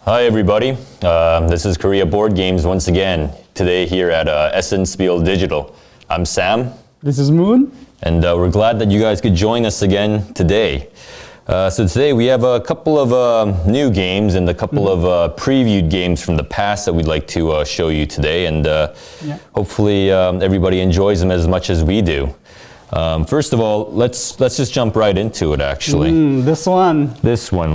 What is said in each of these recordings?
Hi everybody, this is Korea Board Games once again, today here at Essenspiel Digital. I'm Sam. This is Moon. And we're glad that you guys could join us again today. So today we have a couple of new games and a couple of previewed games from the past that we'd like to show you today, and hopefully everybody enjoys them as much as we do. First of all, let's just jump right into it actually. This one.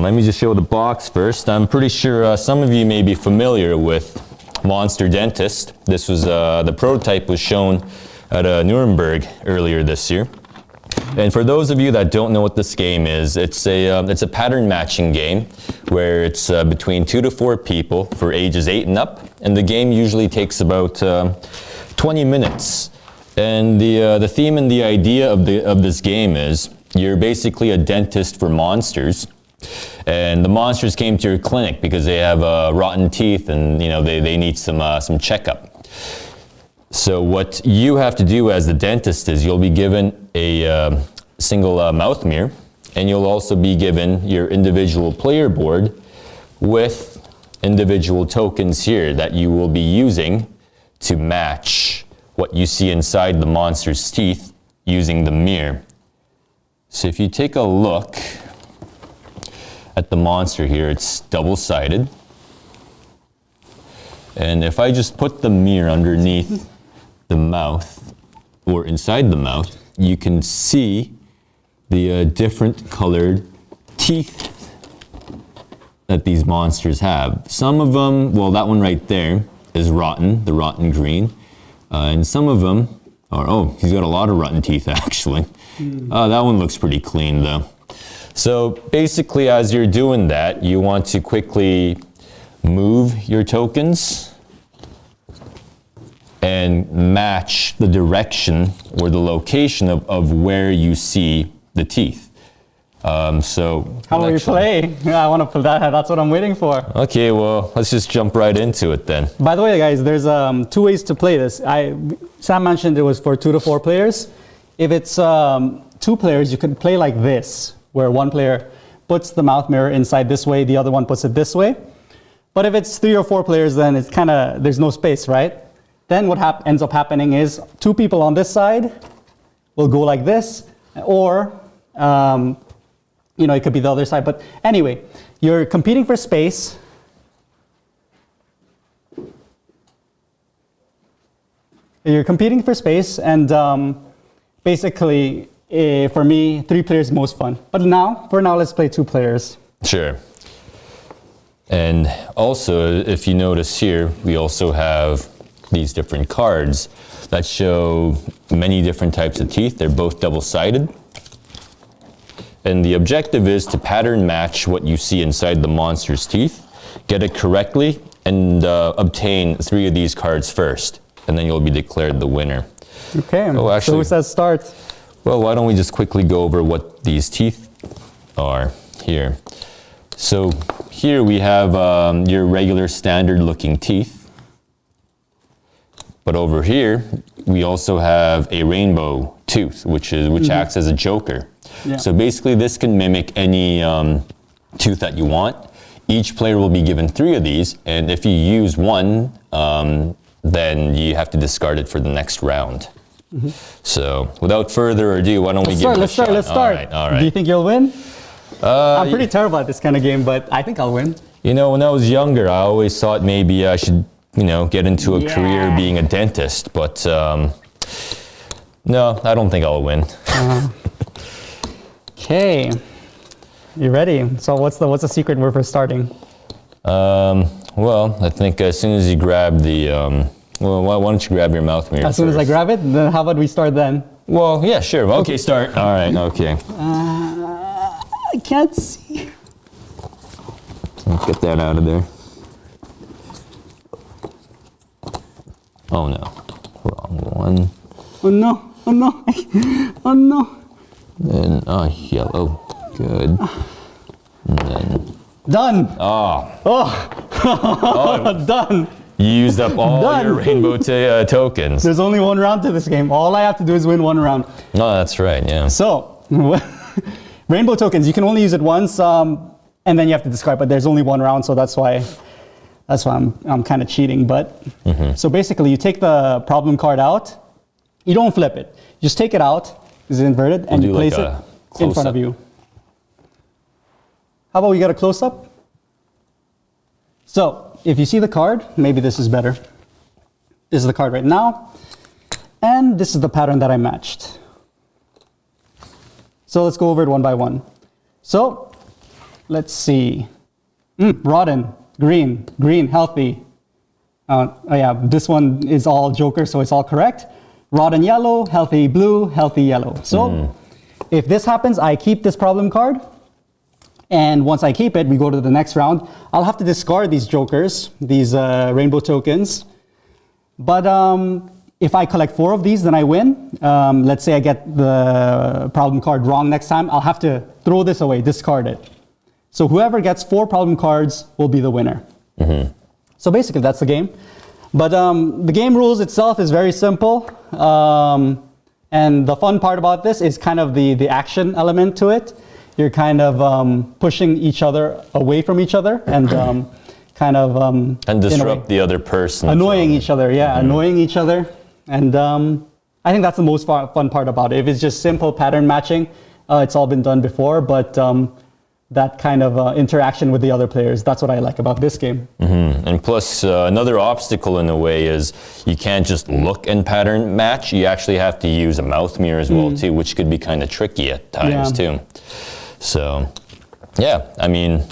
Let me just show the box first. I'm pretty sure some of you may be familiar with Monster Dentist. This was, the prototype was shown at Nuremberg earlier this year. And for those of you that don't know what this game is, it's a pattern matching game where it's between 2 to 4 people for ages 8 and up. And the game usually takes about 20 minutes. And the theme and the idea of this game is you're basically a dentist for monsters, and the monsters came to your clinic because they have rotten teeth and they need some checkup. So what you have to do as the dentist is you'll be given a single mouth mirror, and you'll also be given your individual player board with individual tokens here that you will be using to match what you see inside the monster's teeth using the mirror. So if you take a look at the monster here, it's double-sided. And if I just put the mirror underneath the mouth, or inside the mouth, you can see the different colored teeth that these monsters have. Some of them, well, that one right there is rotten, the rotten green. And some of them are, oh, he's got a lot of rotten teeth actually. That one looks pretty clean though. So basically as you're doing that, you want to quickly move your tokens and match the direction or the location of where you see the teeth. So how will you play? I want to play that. That's what I'm waiting for. Okay, well, let's just jump right into it then. By the way, guys, there's 2 ways to play this. Sam mentioned it was for 2 to 4 players. If it's 2 players, you can play like this, where one player puts the mouth mirror inside this way, the other one puts it this way. But if it's 3 or 4 players, then it's kind of, there's no space, right? Then what ends up happening is 2 people on this side will go like this, or it could be the other side, but anyway, you're competing for space. And basically, for me, 3 players is most fun. But for now, let's play 2 players. Sure. And also, if you notice here, we also have these different cards that show many different types of teeth. They're both double-sided. And the objective is to pattern match what you see inside the monster's teeth, get it correctly, and obtain 3 of these cards first. And then you'll be declared the winner. Okay, so who says start? Well, why don't we just quickly go over what these teeth are here. So here we have your regular standard looking teeth. But over here, we also have a rainbow tooth, which acts as a joker. Yeah. So basically this can mimic any tooth that you want. Each player will be given 3 of these, and if you use one, then you have to discard it for the next round. So without further ado, why don't we give it a shot? Let's start. All right. Do you think you'll win? I'm pretty terrible at this kind of game, but I think I'll win. When I was younger, I always thought maybe I should, get into a career being a dentist, but no, I don't think I'll win. Okay, you ready? So what's the secret word for starting? Well, I think as soon as you grab the, why don't you grab your mouth mirror As soon as I grab it, then how about we start then? Well, yeah, sure. Okay, start. All right, okay. I can't see. Let's get that out of there. Oh no, wrong one. Oh no, oh no, oh no. Then, yellow, good. And then. Done. Oh. Done. You used up all your rainbow tokens. There's only 1 round to this game. All I have to do is win 1 round. Oh, that's right, yeah. So, rainbow tokens, you can only use it once. and then you have to discard. But there's only one round, so that's why I'm kind of cheating. But so basically, you take the problem card out. You don't flip it. You just take it out. It's inverted, and you place it in front of you. How about we get a close up? So if you see the card, maybe this is better. This is the card right now, and this is the pattern that I matched. So let's go over it one by one. So let's see. Rotten, green, healthy. Oh yeah, this one is all Joker, so it's all correct. Rotten yellow, healthy blue, healthy yellow. So if this happens, I keep this problem card. And once I keep it, we go to the next round. I'll have to discard these jokers, these rainbow tokens. But if I collect 4 of these, then I win. Let's say I get the problem card wrong next time. I'll have to throw this away, discard it. So whoever gets 4 problem cards will be the winner. So basically, that's the game. But the game rules itself is very simple. And the fun part about this is kind of the action element to it. You're kind of pushing each other away from each other and kind of... and disrupt the other person. Annoying each other, yeah, annoying each other. And I think that's the most fun part about it. If it's just simple pattern matching, it's all been done before, but that kind of interaction with the other players, that's what I like about this game. And plus, another obstacle in a way is you can't just look and pattern match. You actually have to use a mouth mirror as well, too, which could be kind of tricky at times, too. So, yeah, I mean,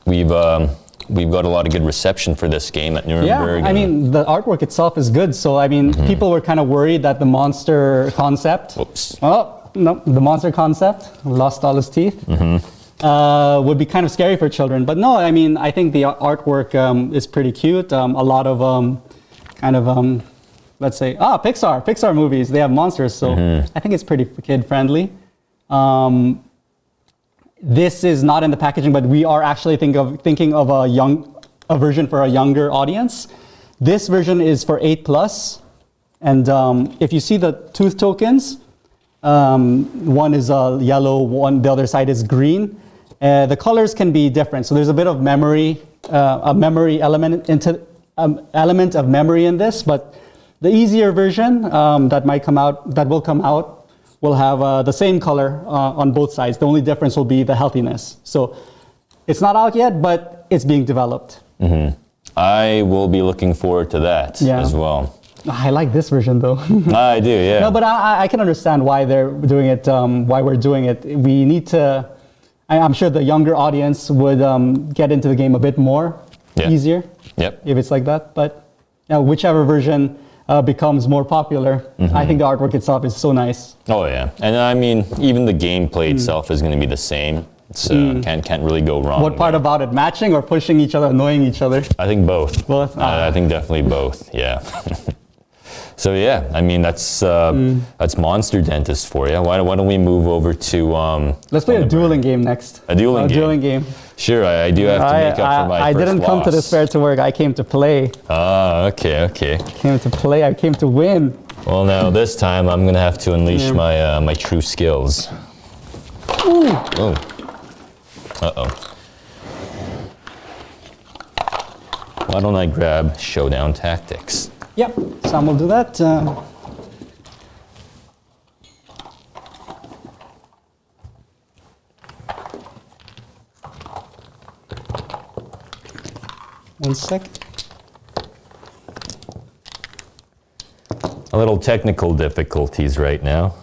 we've got a lot of good reception for this game at Nuremberg. Yeah, I mean, the artwork itself is good. So, I mean, people were kind of worried that the monster concept... Oh, no, the monster concept, lost all his teeth. Would be kind of scary for children. But no, I mean, I think the artwork is pretty cute. A lot of kind of, let's say, Pixar movies, they have monsters. So I think it's pretty kid-friendly. This is not in the packaging, but we are actually thinking of a version for a younger audience. This version is for 8+. And if you see the tooth tokens, one is yellow, the other side is green. The colors can be different, so there's a bit of memory, a memory element element of memory in this. But the easier version that will come out, will have the same color on both sides. The only difference will be the healthiness. So it's not out yet, but it's being developed. I will be looking forward to that as well. I like this version though. I do, yeah. No, but I can understand why they're doing it, why we're doing it. We need to, I'm sure the younger audience would get into the game a bit more, easier, if it's like that. But whichever version becomes more popular, I think the artwork itself is so nice. Oh yeah, and I mean, even the gameplay itself is going to be the same. So can't really go wrong. What part about it? Matching or pushing each other, annoying each other? I think both. Both? I think definitely both, yeah. So yeah, I mean, that's Monster Dentist for you. Why don't we move over to... Let's play a dueling game next. A dueling game? A dueling game. Sure, I do have to make up for my first loss. I didn't come to this fair to work. I came to play. Ah, okay. I came to play. I came to win. Well, now this time I'm going to have to unleash my true skills. Ooh. Oh. Uh-oh. Why don't I grab Showdown Tactics? Yep, Sam will do that. One sec. A little technical difficulties right now.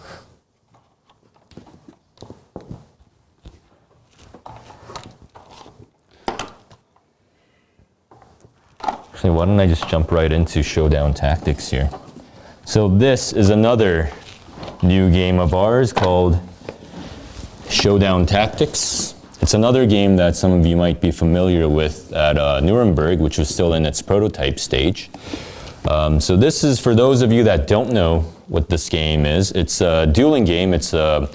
Actually, why don't I just jump right into Showdown Tactics here. So this is another new game of ours called Showdown Tactics. It's another game that some of you might be familiar with at Nuremberg, which was still in its prototype stage. So this is, for those of you that don't know what this game is, it's a dueling game. It's a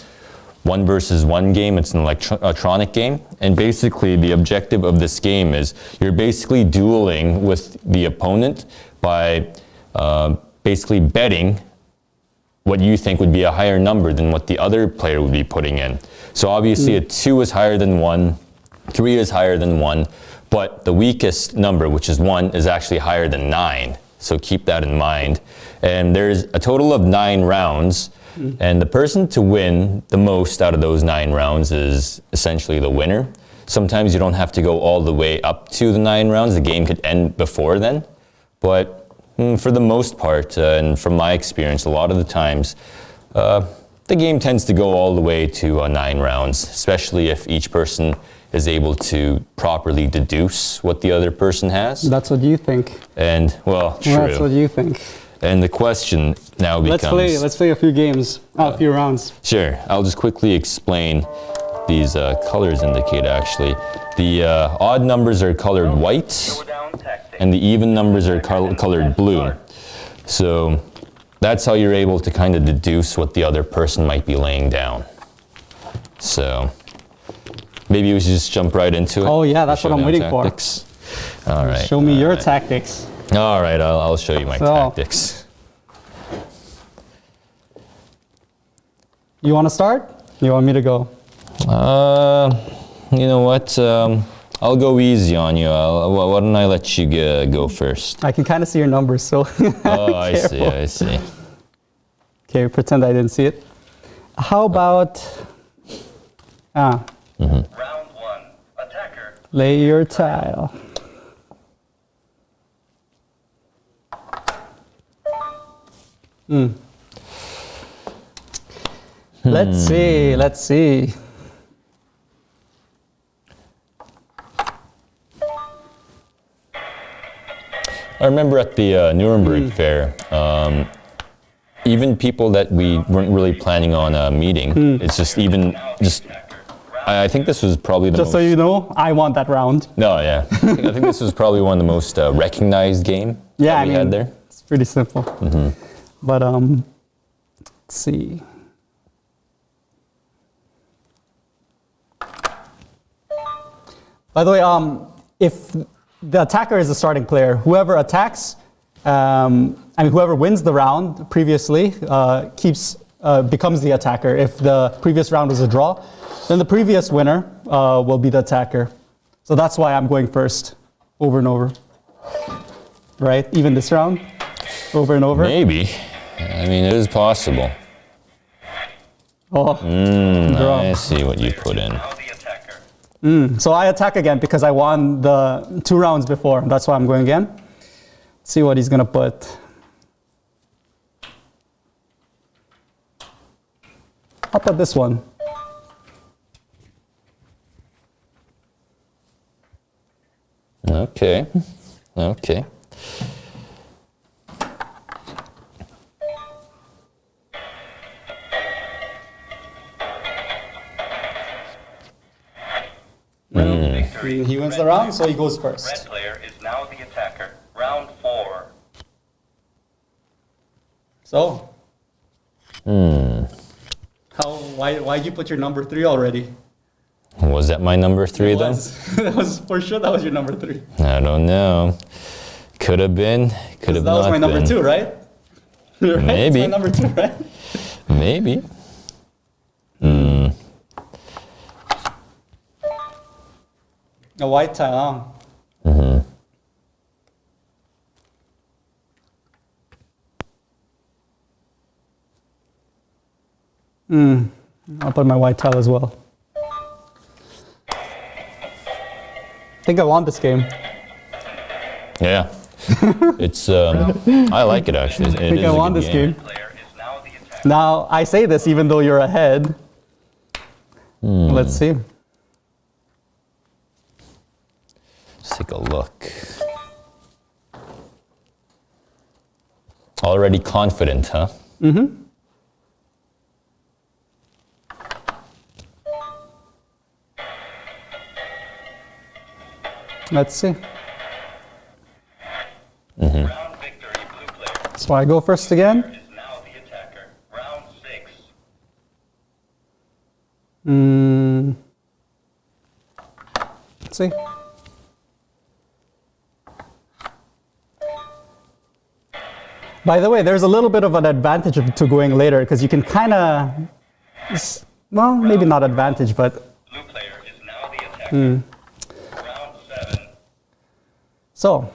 1 versus 1 game. It's an electronic game. And basically the objective of this game is you're basically dueling with the opponent by basically betting what you think would be a higher number than what the other player would be putting in. So obviously a 2 is higher than 1, 3 is higher than 1, but the weakest number, which is 1, is actually higher than 9. So keep that in mind. And there's a total of 9 rounds, and the person to win the most out of those 9 rounds is essentially the winner. Sometimes you don't have to go all the way up to the 9 rounds. The game could end before then. But for the most part, and from my experience, a lot of the times, the game tends to go all the way to 9 rounds, especially if each person is able to properly deduce what the other person has. That's what you think. And, well, true. That's what you think. And the question now becomes... Let's play a few games, a few rounds. Sure. I'll just quickly explain these colors indicate, actually. The odd numbers are colored white, and the even numbers are colored blue. So that's how you're able to kind of deduce what the other person might be laying down. So maybe we should just jump right into it. Oh yeah, that's what I'm waiting for. All right. Show me your tactics. All right, I'll show you my tactics. You want to start? You want me to go? You know what? I'll go easy on you. Why don't I let you go first? I can kind of see your numbers, so. Oh, I see, I see. Okay, pretend I didn't see it. How about, Round 1, attacker. lay your tile. Let's see. I remember at the Nuremberg Fair, even people that we weren't really planning on meeting, it's just I think this was probably the Just so you know, I want that round. No, yeah. I think this was probably one of the most recognized game that we had there. It's pretty simple. But let's see. By the way, if the attacker is the starting player, whoever attacks, whoever wins the round previously becomes the attacker. If the previous round was a draw, then the previous winner will be the attacker. So that's why I'm going first, over and over. Right? Even this round, over and over. Maybe. I mean, it is possible. Oh, draw. I see what you put in. So I attack again because I won the 2 rounds before. That's why I'm going again. Let's see what he's gonna put. How about this one? Okay. Okay. He wins the round, so he goes first. Red player is now the attacker. Round 4. So. Why'd you put your number 3 already? Was that my number 3 though? That was for sure. That was your number 3. I don't know. Could have been. Could have not been. That was my number 2, right? Right? Maybe. That's my number 2, right? Maybe. A white tile. I'll put my white tile as well. I think I won this game. Yeah. It's I like it actually. I think I won this game. Player is now the attacker. Now I say this even though you're ahead. Let's see. Let's take a look. Already confident, huh? Let's see. Round victory, blue player. So I go first again. Is now the attacker. Round 6. Let's see. By the way, there's a little bit of an advantage to going later because you can kind of, well, maybe not advantage, but Blue player is now the attacker. So.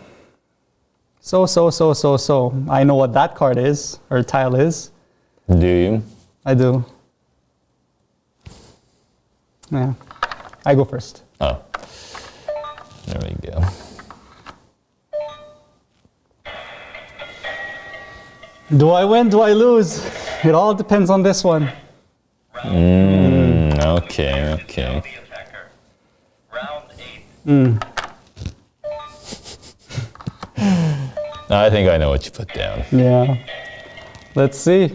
I know what that card is, or tile is. Do you? I do. Yeah. I go first. Oh. There we go. Do I win? Do I lose? It all depends on this one. Okay, Now okay. the attacker. Round 8. I think I know what you put down. Yeah. Let's see.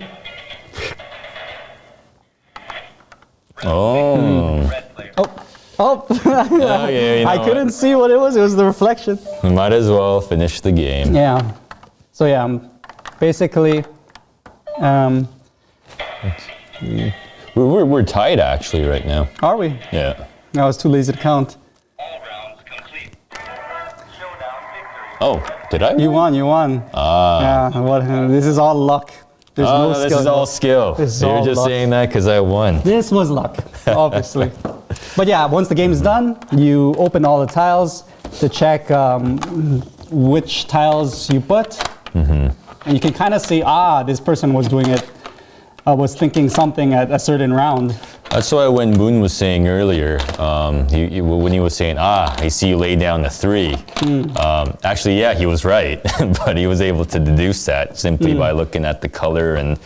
Oh. Red player. Oh, Oh, yeah, you know I couldn't see what it was. It was the reflection. We might as well finish the game. Yeah. So yeah, basically, We're tied actually right now. are we? Yeah. I was too lazy to count. All rounds complete. Showdown victory. Oh, did I? You won. You won. Yeah. What? This is all luck. There's Oh, no no, skill. this is all skill. This is You're all just luck. saying that because I won. This was luck, obviously. But yeah, once the game is done, you open all the tiles to check which tiles you put. And you can kind of see, this person was doing it, was thinking something at a certain round. That's why when Boone was saying earlier, when he was saying, I see you lay down the 3. Actually, yeah, he was right. But he was able to deduce that simply by looking at the color and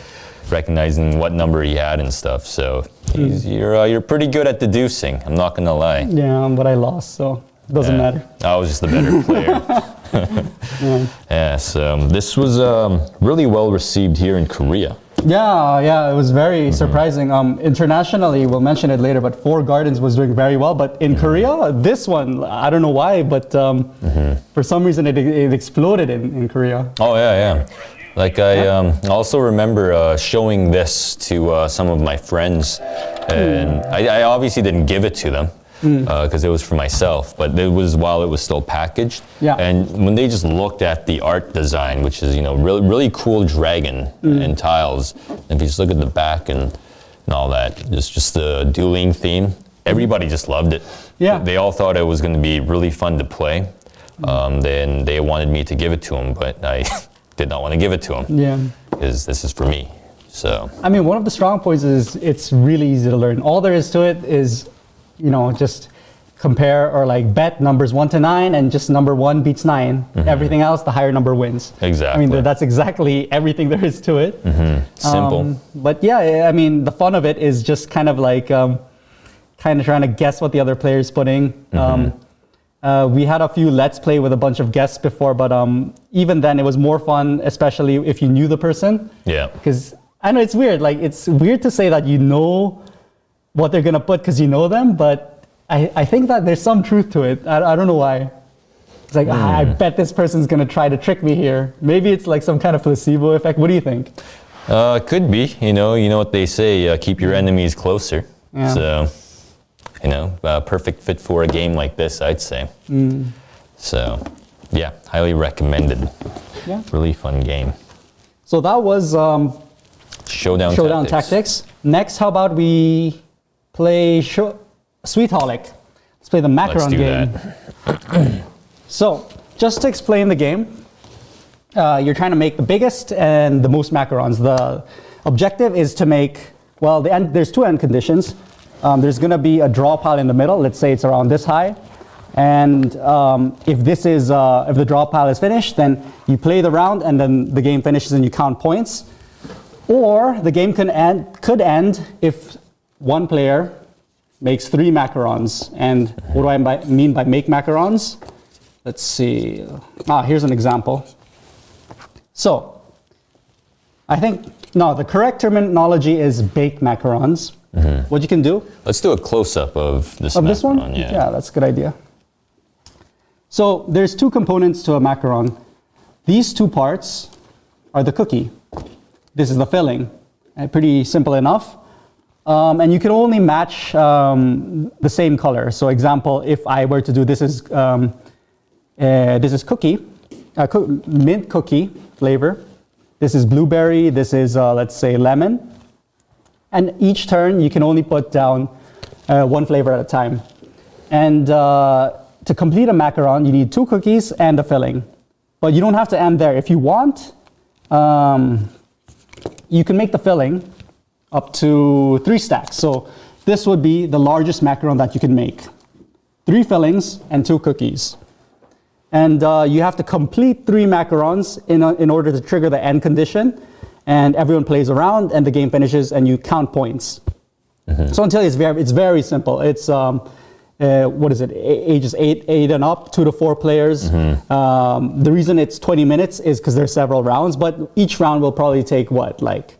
recognizing what number he had and stuff. So you're pretty good at deducing. I'm not gonna lie. Yeah, but I lost, so it doesn't matter. I was just the better player. Yeah. So this was really well received here in Korea. Yeah, it was very surprising. Internationally, we'll mention it later, but Four Gardens was doing very well. But in Korea, this one, I don't know why, but for some reason it exploded in Korea. Oh yeah. Like I also remember showing this to some of my friends, and I obviously didn't give it to them because it was for myself, but it was while it was still packaged. Yeah. And when they just looked at the art design, which is really cool dragon and tiles, and if you just look at the back and all that, just the dueling theme, everybody just loved it. Yeah. They all thought it was going to be really fun to play. Then they wanted me to give it to them, but I did not want to give it to them. Yeah. Because this is for me. So I mean, one of the strong points is it's really easy to learn. All there is to it is, just compare or like bet numbers 1 to 9 and just number 1 beats 9. Everything else, the higher number wins. Exactly. I mean, that's exactly everything there is to it. Simple. But yeah, I mean, the fun of it is just kind of like kind of trying to guess what the other player's putting. We had a few Let's Play with a bunch of guests before, but even then it was more fun, especially if you knew the person. Yeah. Because I know it's weird. Like, it's weird to say that you know what they're going to put because you know them, but I think that there's some truth to it. I don't know why. It's like, I bet this person's going to try to trick me here. Maybe it's like some kind of placebo effect. What do you think? Could be. You know what they say, keep your enemies closer. Yeah. So, perfect fit for a game like this, I'd say. So, yeah, highly recommended. Yeah. Really fun game. So that was Showdown Tactics. Next, how about we play Sweetholic? Let's play the macaron Let's do game. that. So, just to explain the game, you're trying to make the biggest and the most macarons. The objective is to make, there's 2 end conditions. There's going to be a draw pile in the middle. Let's say it's around this high. And if the draw pile is finished, then you play the round and then the game finishes and you count points. Or the game could end if one player makes 3 macarons. And what do I mean by make macarons? Let's see. Here's an example. So, the correct terminology is bake macarons. What you can do. Let's do a close-up of this Of this one? macaron, yeah. Yeah, that's a good idea. So, there's 2 components to a macaron. These 2 parts are the cookie. This is the filling. Pretty simple enough. And you can only match the same color. So example, if I were to do this is cookie, mint cookie flavor. This is blueberry. This is, let's say, lemon. And each turn, you can only put down 1 flavor at a time. And to complete a macaron, you need 2 cookies and a filling. But you don't have to end there. If you want, you can make the filling up to 3 stacks. So this would be the largest macaron that you can make. 3 fillings and 2 cookies. And you have to complete 3 macarons in order to trigger the end condition. And everyone plays around and the game finishes and you count points. So until it's very simple. It's what is it? Ages 8 and up, 2 to 4 players. The reason it's 20 minutes is because there's several rounds, but each round will probably take what, like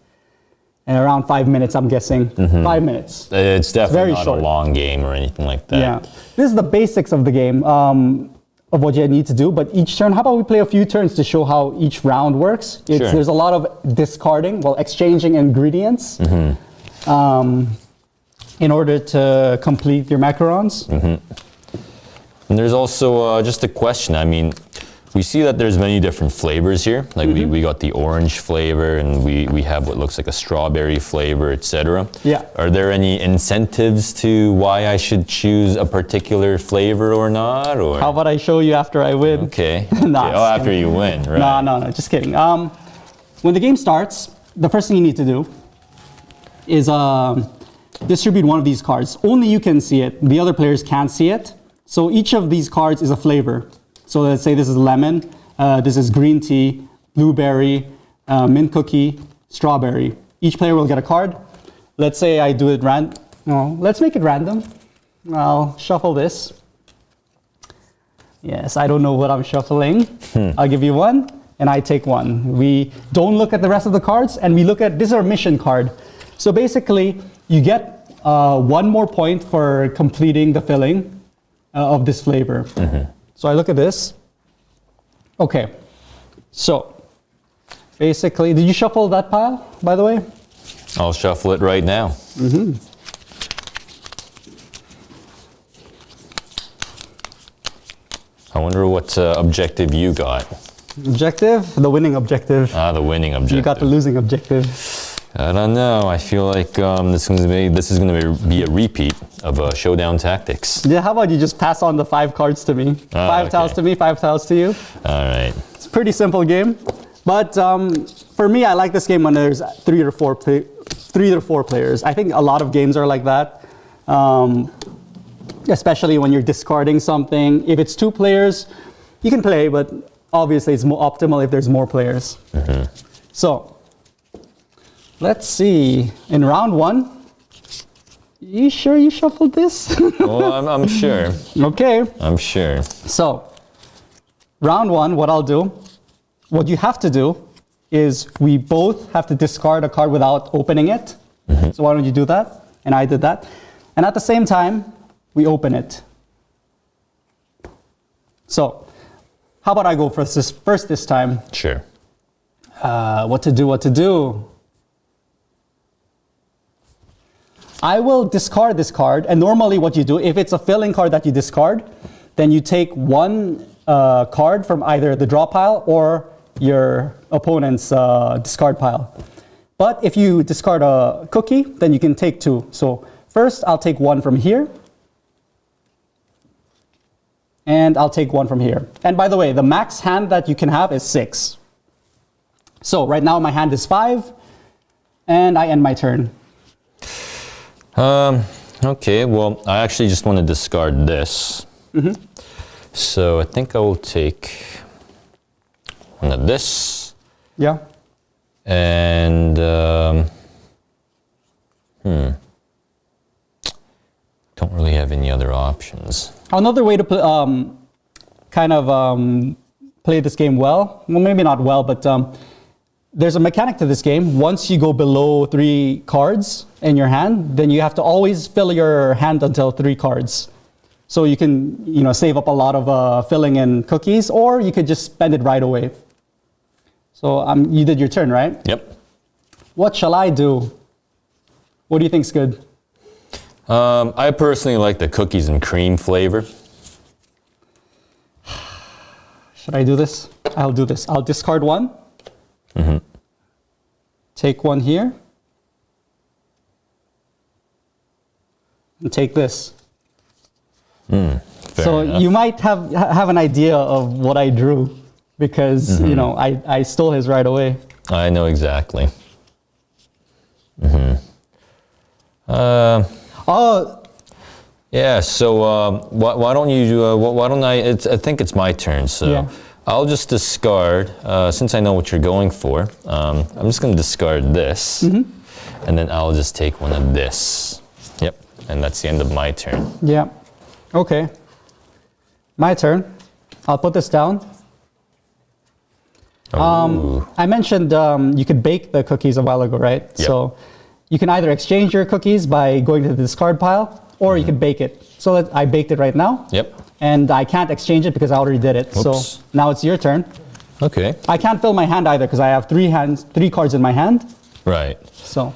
around 5 minutes, I'm guessing. 5 minutes. It's definitely very not short. a long game or anything like that. Yeah, this is the basics of the game, of what you need to do. But each turn, how about we play a few turns to show how each round works? Sure. There's a lot of discarding, exchanging ingredients. In order to complete your macarons. And there's also just a question. I mean, we see that there's many different flavors here. Like we got the orange flavor, and we have what looks like a strawberry flavor, etc. Yeah. Are there any incentives to why I should choose a particular flavor or not? Or How about I show you after I win? okay. Nah, Okay. Oh, after you win, right? No, just kidding. When the game starts, the first thing you need to do is distribute one of these cards. Only you can see it. The other players can't see it. So each of these cards is a flavor. So let's say this is lemon, this is green tea, blueberry, mint cookie, strawberry. Each player will get a card. Let's say I do it let's make it random. I'll shuffle this. Yes, I don't know what I'm shuffling. I'll give you one, and I take one. We don't look at the rest of the cards, and we look at, this is our mission card. So basically, you get 1 more point for completing the filling of this flavor. So I look at this. Okay, so basically, did you shuffle that pile, by the way? I'll shuffle it right now. I wonder what objective you got. Objective? The winning objective. Ah, the winning objective. You got the losing objective. I don't know. I feel like this is going to be a repeat of Showdown Tactics. Yeah, how about you just pass on the 5 cards to me? 5 tiles to me, 5 tiles to you. All right. It's a pretty simple game. But for me, I like this game when there's 3 or 4 players. I think a lot of games are like that. Especially when you're discarding something. If it's 2 players, you can play, but obviously it's more optimal if there's more players. So, let's see. In round 1, you sure you shuffled this? Well, I'm sure. Okay. I'm sure. So, round 1, what you have to do is we both have to discard a card without opening it. So why don't you do that? And I did that. And at the same time, we open it. So, how about I go first this time? Sure. What to do? I will discard this card, and normally what you do, if it's a filling card that you discard, then you take 1 card from either the draw pile or your opponent's discard pile. But if you discard a cookie, then you can take 2. So first I'll take 1 from here, and I'll take 1 from here. And by the way, the max hand that you can have is 6. So right now my hand is 5, and I end my turn. Okay, well, I actually just want to discard this. So I think I will take 1 of this. Yeah. And, don't really have any other options. Another way to play this game well, maybe not well, but there's a mechanic to this game. Once you go below 3 cards in your hand, then you have to always fill your hand until 3 cards. So you can, save up a lot of filling in cookies, or you could just spend it right away. So you did your turn, right? Yep. What shall I do? What do you think's good? I personally like the cookies and cream flavor. Should I do this? I'll do this. I'll discard 1. Take 1 here. And take this. So enough. you might have an idea of what I drew because, you know, I stole his right away. I know exactly. Oh, Yeah, so why don't you do, why don't I think it's my turn, so Yeah. I'll just discard, since I know what you're going for, I'm just going to discard this, and then I'll just take one of this. Yep, and that's the end of my turn. yeah. Okay. My turn. I'll put this down. Ooh. I mentioned you could bake the cookies a while ago, right? Yep. So you can either exchange your cookies by going to the discard pile, or you can bake it. So I baked it right now. Yep. And I can't exchange it because I already did it. Oops. So now it's your turn. Okay. I can't fill my hand either because I have three cards in my hand. Right. So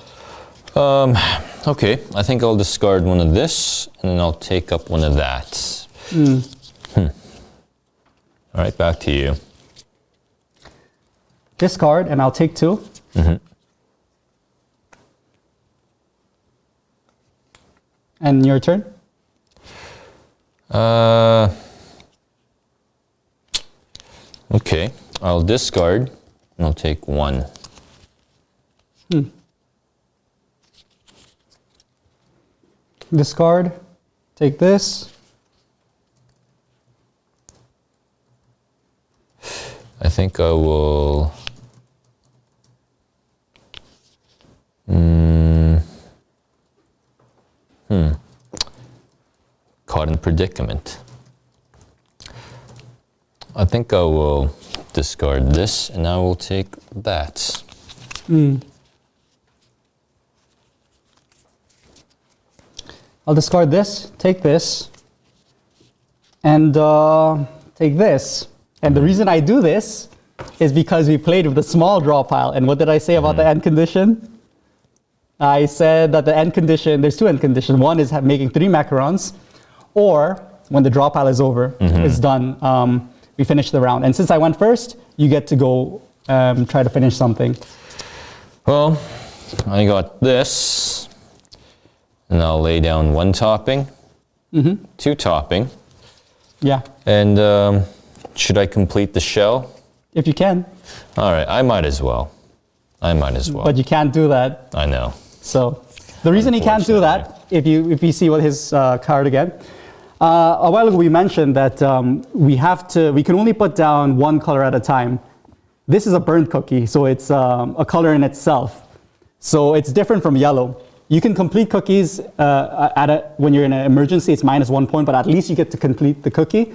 Okay, I think I'll discard one of this, and then I'll take up one of that. All right, back to you. discard, and I'll take 2. And your turn. Okay, I'll discard, and I'll take 1. Discard. Take this. I think I will. Caught in predicament. I think I will discard this, and I will take that. I'll discard this, take this, and take this. And the reason I do this is because we played with the small draw pile. And what did I say about the end condition? I said that the end condition, there's 2 end conditions. One is making 3 macarons, or when the draw pile is over, it's done, we finish the round. And since I went first, you get to go try to finish something. Well, I got this, and I'll lay down 1 topping, 2 topping, Yeah, and should I complete the shell? if you can. All right, I might as well. But you can't do that. I know. So the reason he can't do that, if you see what his card again, a while ago we mentioned that we can only put down 1 color at a time. This is a burnt cookie, so it's a color in itself. So it's different from yellow. You can complete cookies when you're in an emergency, it's -1 point, but at least you get to complete the cookie.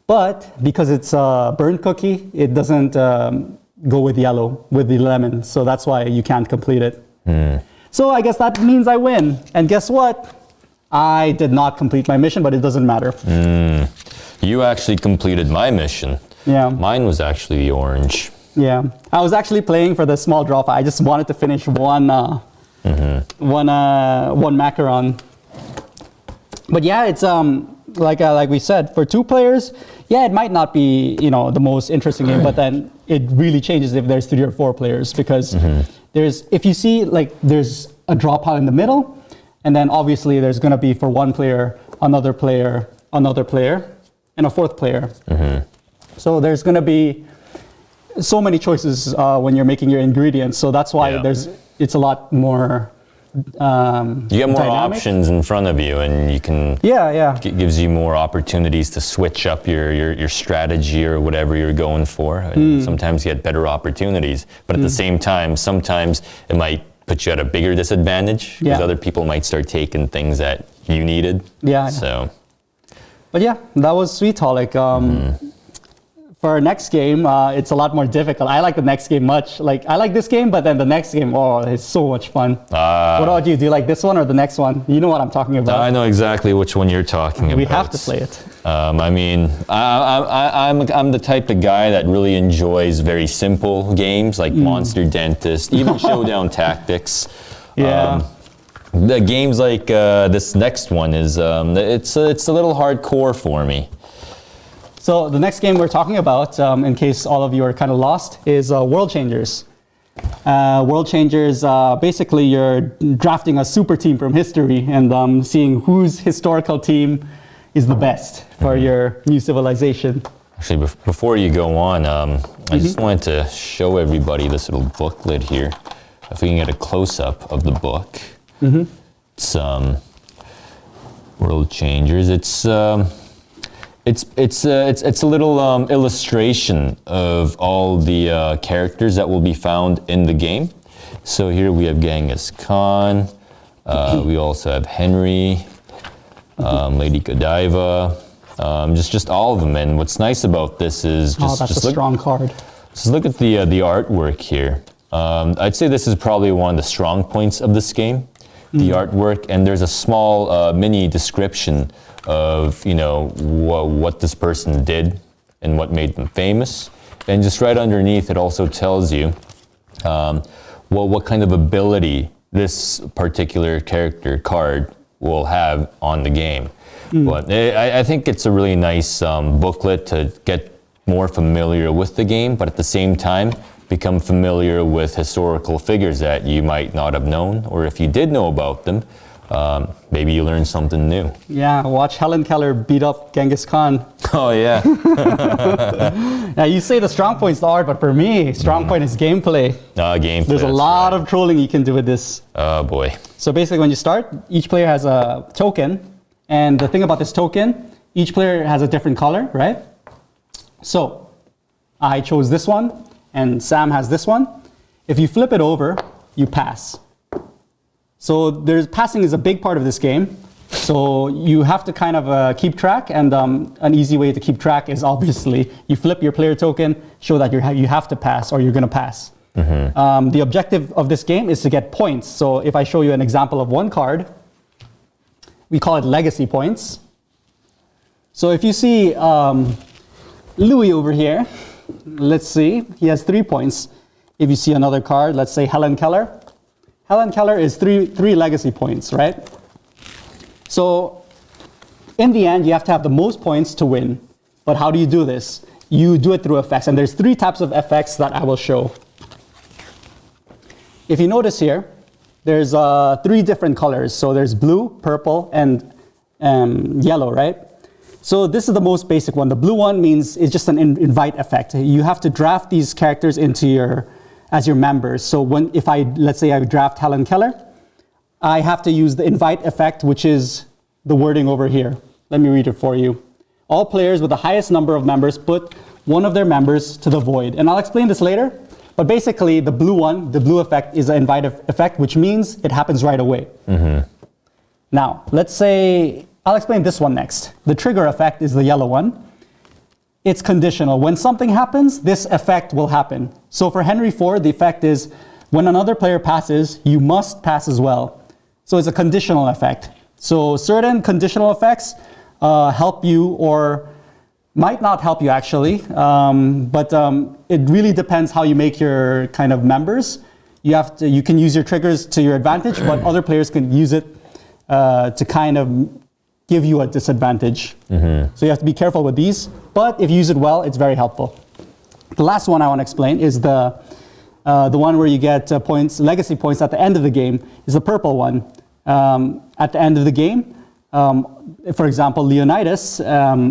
But because it's a burnt cookie, it doesn't go with yellow, with the lemon. So that's why you can't complete it. So I guess that means I win. And guess what? I did not complete my mission, but it doesn't matter. You actually completed my mission. Yeah. Mine was actually the orange. Yeah. I was actually playing for the small drop. I just wanted to finish one macaron. But yeah, it's like we said, for 2 players, yeah, it might not be, the most interesting game, but then it really changes if there's 3 or 4 players because if you see there's a draw pile in the middle, and then obviously there's going to be for 1 player, another player, and a 4th player. So there's going to be so many choices when you're making your ingredients. So that's why it's a lot more You get more dynamic. options in front of you, and you can. It gives you more opportunities to switch up your strategy or whatever you're going for. And sometimes you get better opportunities, but at the same time, sometimes it might put you at a bigger disadvantage because other people might start taking things that you needed. So. But yeah, that was Sweetaholic. For our next game, it's a lot more difficult. I like the next game much. I like this game, but then the next game, it's so much fun. What about you? Do you like this one or the next one? You know what I'm talking about. I know exactly which one you're talking about. We have to play it. I mean, I'm the type of guy that really enjoys very simple games like Monster Dentist, even Showdown Tactics. The games like this next one is it's a little hardcore for me. So the next game we're talking about, in case all of you are kind of lost, is World Changers. World Changers, basically you're drafting a super team from history and seeing whose historical team is the best for your new civilization. Actually, before you go on, I just wanted to show everybody this little booklet here. If we can get a close-up of the book. It's World Changers. It's a little illustration of all the characters that will be found in the game. So here we have Genghis Khan. We also have Henry, Lady Godiva, just all of them. And what's nice about this is That's a strong card. just look at the artwork here. I'd say this is probably one of the strong points of this game, the artwork. And there's a small mini description of what this person did and what made them famous. And just right underneath, it also tells you what kind of ability this particular character card will have on the game. But I think it's a really nice booklet to get more familiar with the game, but at the same time, become familiar with historical figures that you might not have known, or if you did know about them, maybe you learned something new. Yeah, watch Helen Keller beat up Genghis Khan. Oh, yeah. Now, you say the strong point's the art, but for me, strong point is gameplay. Gameplay. There's a lot of trolling you can do with this. Oh, boy. So basically, when you start, each player has a token. And the thing about this token, each player has a different color, right? So I chose this one, and Sam has this one. If you flip it over, you pass. So passing is a big part of this game. So you have to kind of keep track, and an easy way to keep track is obviously you flip your player token, show that you have to pass or you're going to pass. The objective of this game is to get points. So if I show you an example of one card, we call it legacy points. So if you see Louis over here, let's see, he has 3 points. If you see another card, let's say Helen Keller. Helen Keller is three legacy points, right? So in the end, you have to have the most points to win. But how do you do this? You do it through effects, and there's 3 types of effects that I will show. If you notice here, there's 3 different colors. So there's blue, purple, and yellow, right? So this is the most basic one. The blue one means it's just an invite effect. You have to draft these characters as your members. So let's say I draft Helen Keller, I have to use the invite effect, which is the wording over here. Let me read it for you. All players with the highest number of members put one of their members to the void. And I'll explain this later. But basically, the blue effect is an invite effect, which means it happens right away. Now, let's say, I'll explain this one next. The trigger effect is the yellow one. It's conditional. When something happens, this effect will happen. So for Henry IV, the effect is when another player passes, you must pass as well. So it's a conditional effect. So certain conditional effects help you or might not help you actually, but it really depends how you make your kind of members. You can use your triggers to your advantage, but other players can use it to kind of give you a disadvantage. So you have to be careful with these, but if you use it well, it's very helpful. The last one I want to explain is the one where you get legacy points at the end of the game, is the purple one. At the end of the game, for example, Leonidas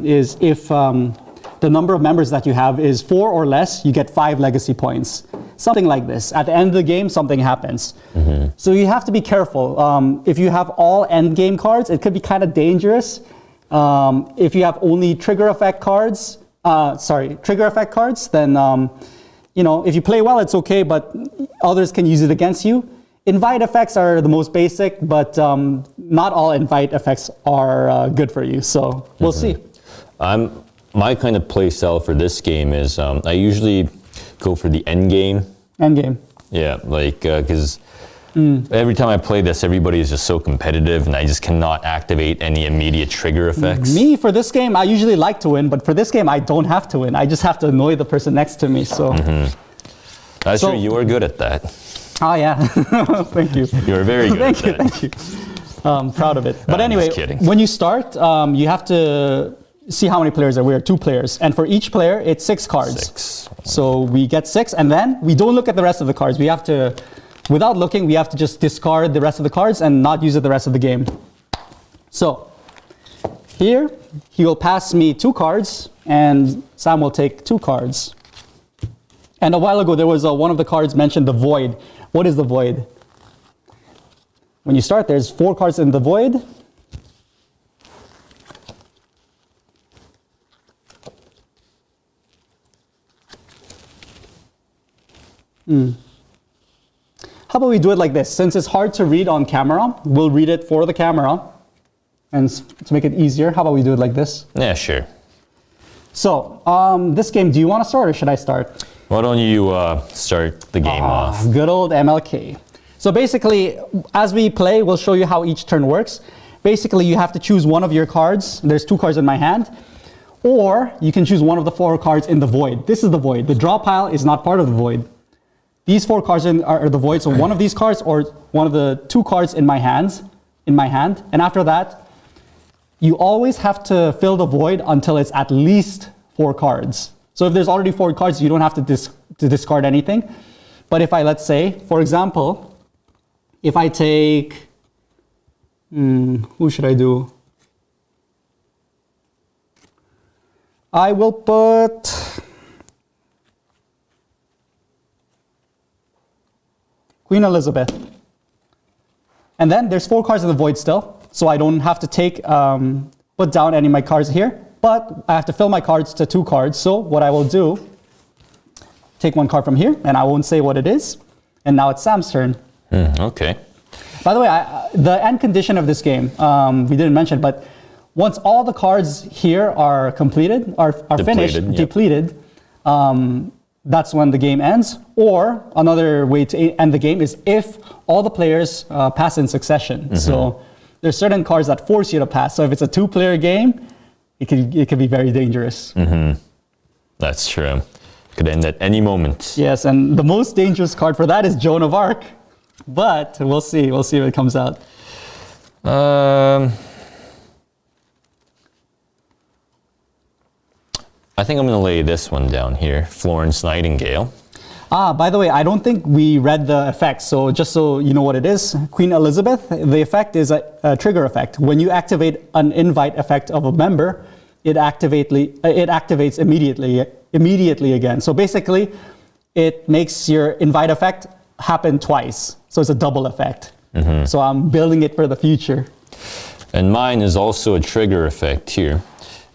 is if the number of members that you have is 4 or less, you get 5 legacy points. Something like this. At the end of the game, something happens. So you have to be careful. If you have all end game cards, it could be kind of dangerous. If you have only trigger effect cards, then if you play well, it's okay, but others can use it against you. Invite effects are the most basic, but not all invite effects are good for you. So we'll see. My kind of play style for this game is I usually go for the end game. End game. Yeah, because every time I play this, everybody is just so competitive, and I just cannot activate any immediate trigger effects. Me, for this game, I usually like to win, but for this game, I don't have to win. I just have to annoy the person next to me. So. That's true. You are good at that. Oh, yeah. Thank you. You're very good Thank at that. Thank you. Proud of it. But I'm anyway, just kidding. when you start, you have to see how many players there are. We are 2 players. And for each player, it's 6 cards. 6. So we get 6, and then we don't look at the rest of the cards. We have to, without looking, we have to just discard the rest of the cards and not use it the rest of the game. So Here, he will pass me 2 cards, and Sam will take 2 cards. And a while ago, there was one of the cards mentioned the void. What is the void? When you start, there's 4 cards in the void. How about we do it like this? Since it's hard to read on camera, we'll read it for the camera. And to make it easier, how about we do it like this? Yeah, sure. So, this game, do you want to start or should I start? Why don't you start the game off? Good old MLK. So basically, as we play, we'll show you how each turn works. Basically, you have to choose one of your cards. There's 2 cards in my hand. Or you can choose one of the 4 cards in the void. This is the void. The draw pile is not part of the void. These 4 cards are the void. So one of these cards or one of the 2 cards in my hand. And after that, you always have to fill the void until it's at least 4 cards. So if there's already 4 cards, you don't have to discard anything. But if I, let's say, for example, if I take, who should I do? I will put Queen Elizabeth. And then there's 4 cards in the void still, so I don't have to take, put down any of my cards here, but I have to fill my cards to 2 cards. So what I will do, take 1 card from here, and I won't say what it is. And now it's Sam's turn. Okay. By the way, the end condition of this game, we didn't mention, but once all the cards here are completed, are finished, Yep. depleted, that's when the game ends. Or another way to end the game is if all the players pass in succession. So there's certain cards that force you to pass. So if it's a 2-player game, it can be very dangerous. That's true. Could end at any moment. Yes, and the most dangerous card for that is Joan of Arc. But we'll see. We'll see if it comes out. I think I'm going to lay this one down here, Florence Nightingale. By the way, I don't think we read the effect, so just so you know what it is, Queen Elizabeth, the effect is a trigger effect. When you activate an invite effect of a member, it activates immediately again. So basically, it makes your invite effect happen twice. So it's a double effect. So I'm building it for the future. And mine is also a trigger effect here.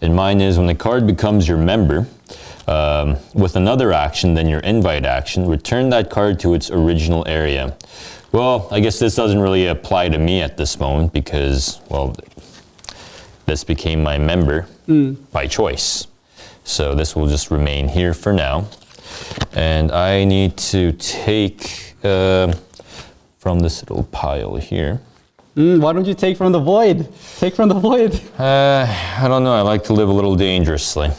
And mine is when the card becomes your member, with another action than your invite action, return that card to its original area. Well, I guess this doesn't really apply to me at this moment because, well, this became my member by choice. So this will just remain here for now. And I need to take from this little pile here. Why don't you take from the void? Take from the void. I don't know, I like to live a little dangerously.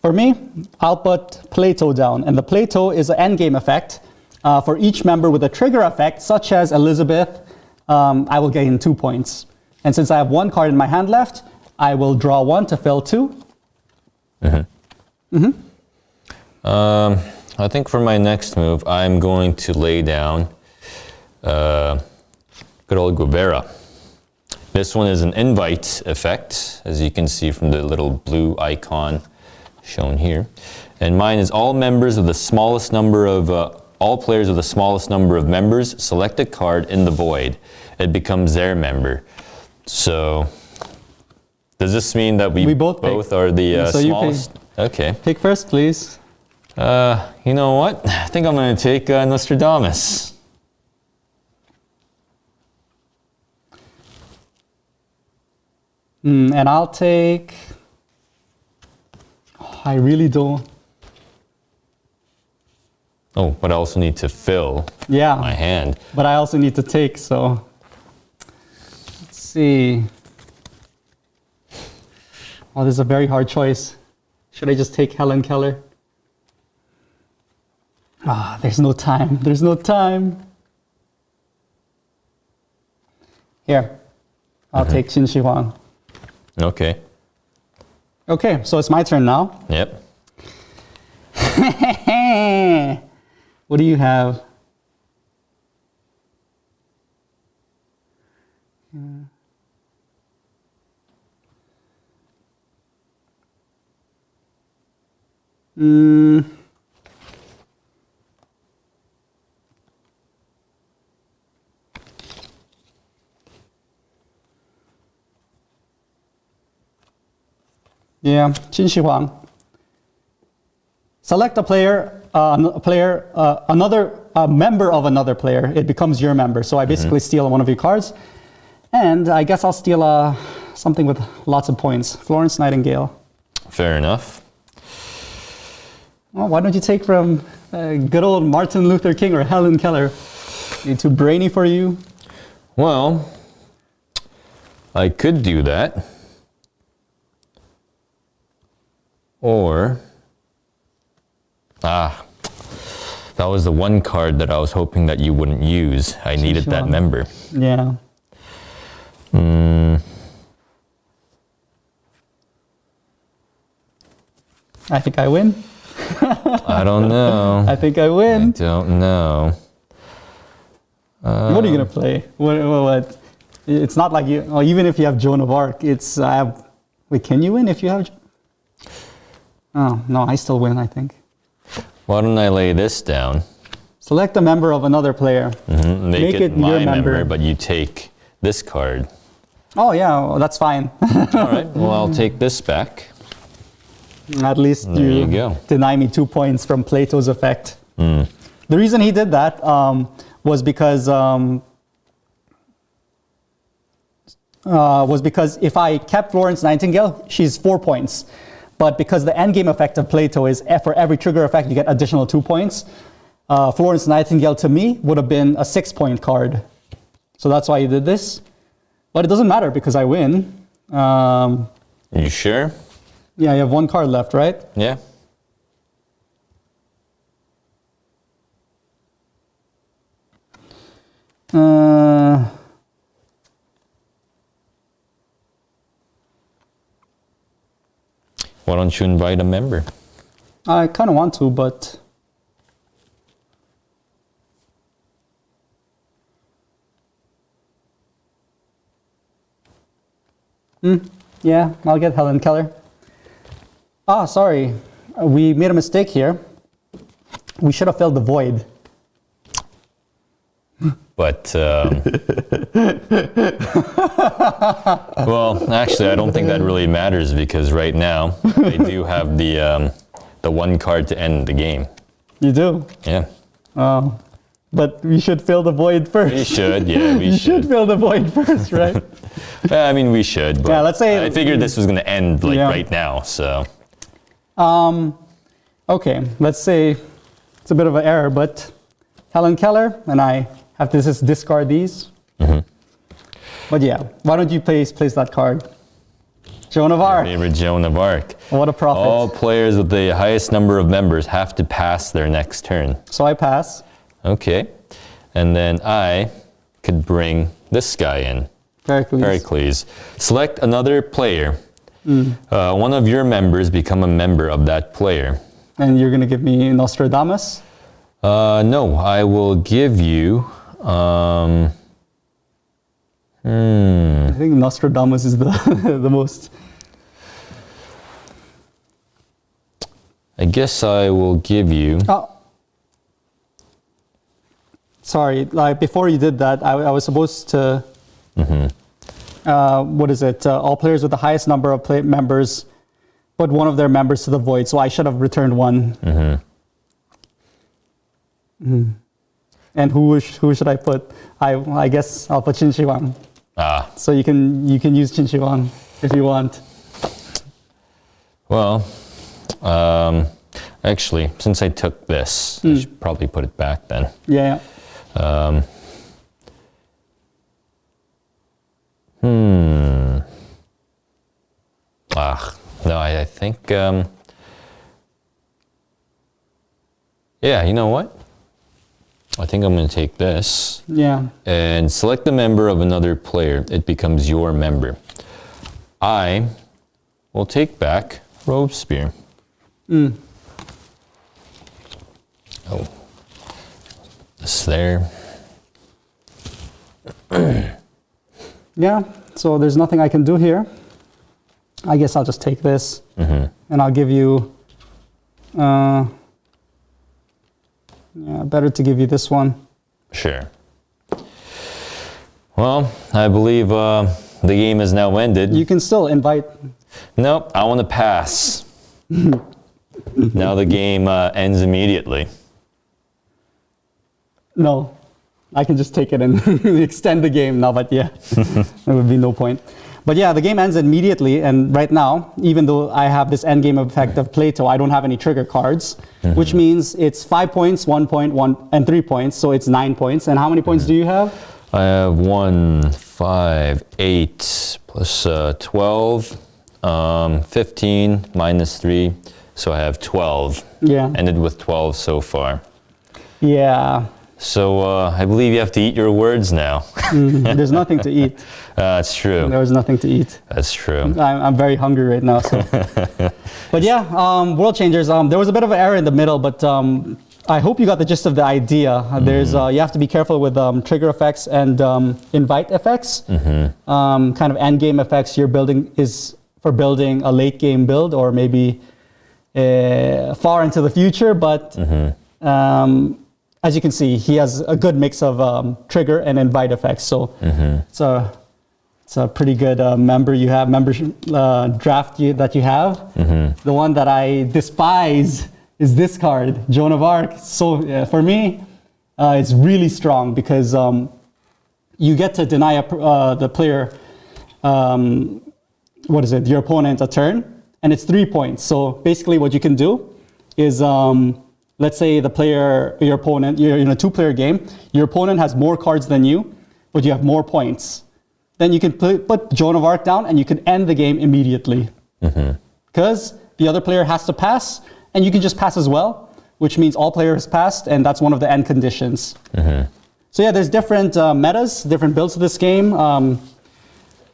For me, I'll put Plato down. And the Plato is an endgame effect. For each member with a trigger effect, such as Elizabeth, I will gain 2 points. And since I have 1 card in my hand left, I will draw 1 to fill 2. I think for my next move, I'm going to lay down good old Guevara. This one is an invite effect, as you can see from the little blue icon shown here. And mine is all members of the smallest number of, all players of the smallest number of members select a card in the void. It becomes their member. So, does this mean that we both are the so smallest? Okay. Pick first, please. You know what? I think I'm going to take Nostradamus. And I'll take... Oh, I really don't... Oh, but I also need to fill my hand. But I also need to take, so... Let's see... Oh, this is a very hard choice. Should I just take Helen Keller? Ah, there's no time. There's no time. Here, I'll take Qin Shi Huang. Okay. Okay, so it's my turn now. Yep. What do you have? Yeah, Qin Shi Huang. Select a member of another player. It becomes your member. So I basically steal one of your cards. And I guess I'll steal something with lots of points. Florence Nightingale. Fair enough. Well, why don't you take from good old Martin Luther King or Helen Keller? Are too brainy for you? Well, I could do that. Or, that was the one card that I was hoping that you wouldn't use. I needed that member. Yeah. I think I win. I don't know. I think I I win. don't know. What are you gonna play? What? It's not like you. Or even if you have Joan of Arc, it's. Wait, can you win if you have? Oh no, I still win. I think. Why don't I lay this down? Select a member of another player. Make it my your member, but you take this card. Oh yeah, well, that's fine. All right. Well, I'll take this back. At least There you go. deny me 2 points from Plato's effect. The reason he did that was because if I kept Florence Nightingale, she's 4 points. But because the endgame effect of Plato is for every trigger effect, you get additional 2 points. Florence Nightingale to me would have been a 6-point card. So that's why he did this. But it doesn't matter because I win. You sure? Yeah, you have 1 card left, right? Yeah. Why don't you invite a member? I kind of want to, but... Yeah, I'll get Helen Keller. Ah, sorry. We made a mistake here. We should have filled the void. But, well, actually, I don't think that really matters because right now they do have the 1 card to end the game. You do? Yeah. Oh. But we should fill the void first. We should, yeah, we You should. should fill the void first, right? Yeah, I mean, we should. But Yeah, let's say- I figured this was going to end like Yeah. right now, so. Okay, let's say it's a bit of an error, but Helen Keller and I have to just discard these. But yeah, why don't you place that card? Joan of Arc. Favorite Joan of Arc. What a prophet. All players with the highest number of members have to pass their next turn. So I pass. Okay. And then I could bring this guy in. Pericles. Pericles. Select another player. One of your members become a member of that player. And you're going to give me Nostradamus? No, I will give you... I think Nostradamus is the, the most... I guess I will give you... Oh. Sorry, like before you did that, I was supposed to... what is it? All players with the highest number of members put one of their members to the void. So I should have returned 1. And who should I put? I guess I'll put Qin Shi Huang. So you can use Qin Shi Huang if you want. Well, actually, since I took this, I should probably put it back then. Yeah. No, I think, yeah, you know what? I think I'm going to take this Yeah. and select a member of another player. It becomes your member. I will take back Robespierre. Oh, this there. Yeah. So there's nothing I can do here. I guess I'll just take this, and I'll give you Yeah, better to give you this one. Sure. Well, I believe the game is now ended. You can still invite. Nope, I want to pass. Now the game ends immediately. No, I can just take it and extend the game now, but yeah, there would be no point. But yeah, the game ends immediately, and right now, even though I have this endgame effect of Plato, I don't have any trigger cards, which means it's 5 points, 1 point, 1 and 3 points, so it's 9 points. And how many points do you have? I have 1, 5, 8 plus 12, 15 minus 3, so I have 12. Yeah. Ended with 12 so far. Yeah. So I believe you have to eat your words now. There's nothing to eat. That's true. There was nothing to eat. That's true. I'm very hungry right now. So. But yeah, World Changers, there was a bit of an error in the middle, but I hope you got the gist of the idea. There's you have to be careful with trigger effects and invite effects. Kind of end game effects you're building is for building a late game build or maybe far into the future. But as you can see, he has a good mix of trigger and invite effects. So it's a pretty good membership draft that you have. The one that I despise is this card, Joan of Arc. So for me, it's really strong because you get to deny the player, your opponent a turn, and it's 3 points. So basically what you can do is, let's say your opponent, you're in a 2-player game, your opponent has more cards than you, but you have more points. Then you can put Joan of Arc down and you can end the game immediately. Because the other player has to pass, and you can just pass as well, which means all players passed, and that's one of the end conditions. So yeah, there's different metas, different builds to this game.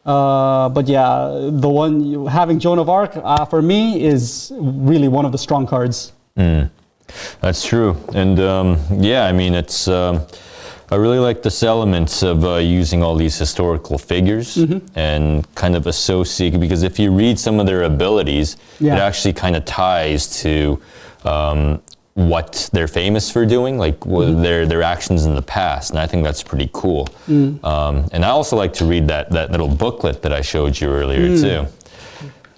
But yeah, the one having Joan of Arc, for me, is really one of the strong cards. That's true. And yeah, I mean, it's I really like this elements of using all these historical figures and kind of associate, because if you read some of their abilities, it actually kind of ties to what they're famous for doing, like their actions in the past, and I think that's pretty cool. And I also like to read that little booklet that I showed you earlier too.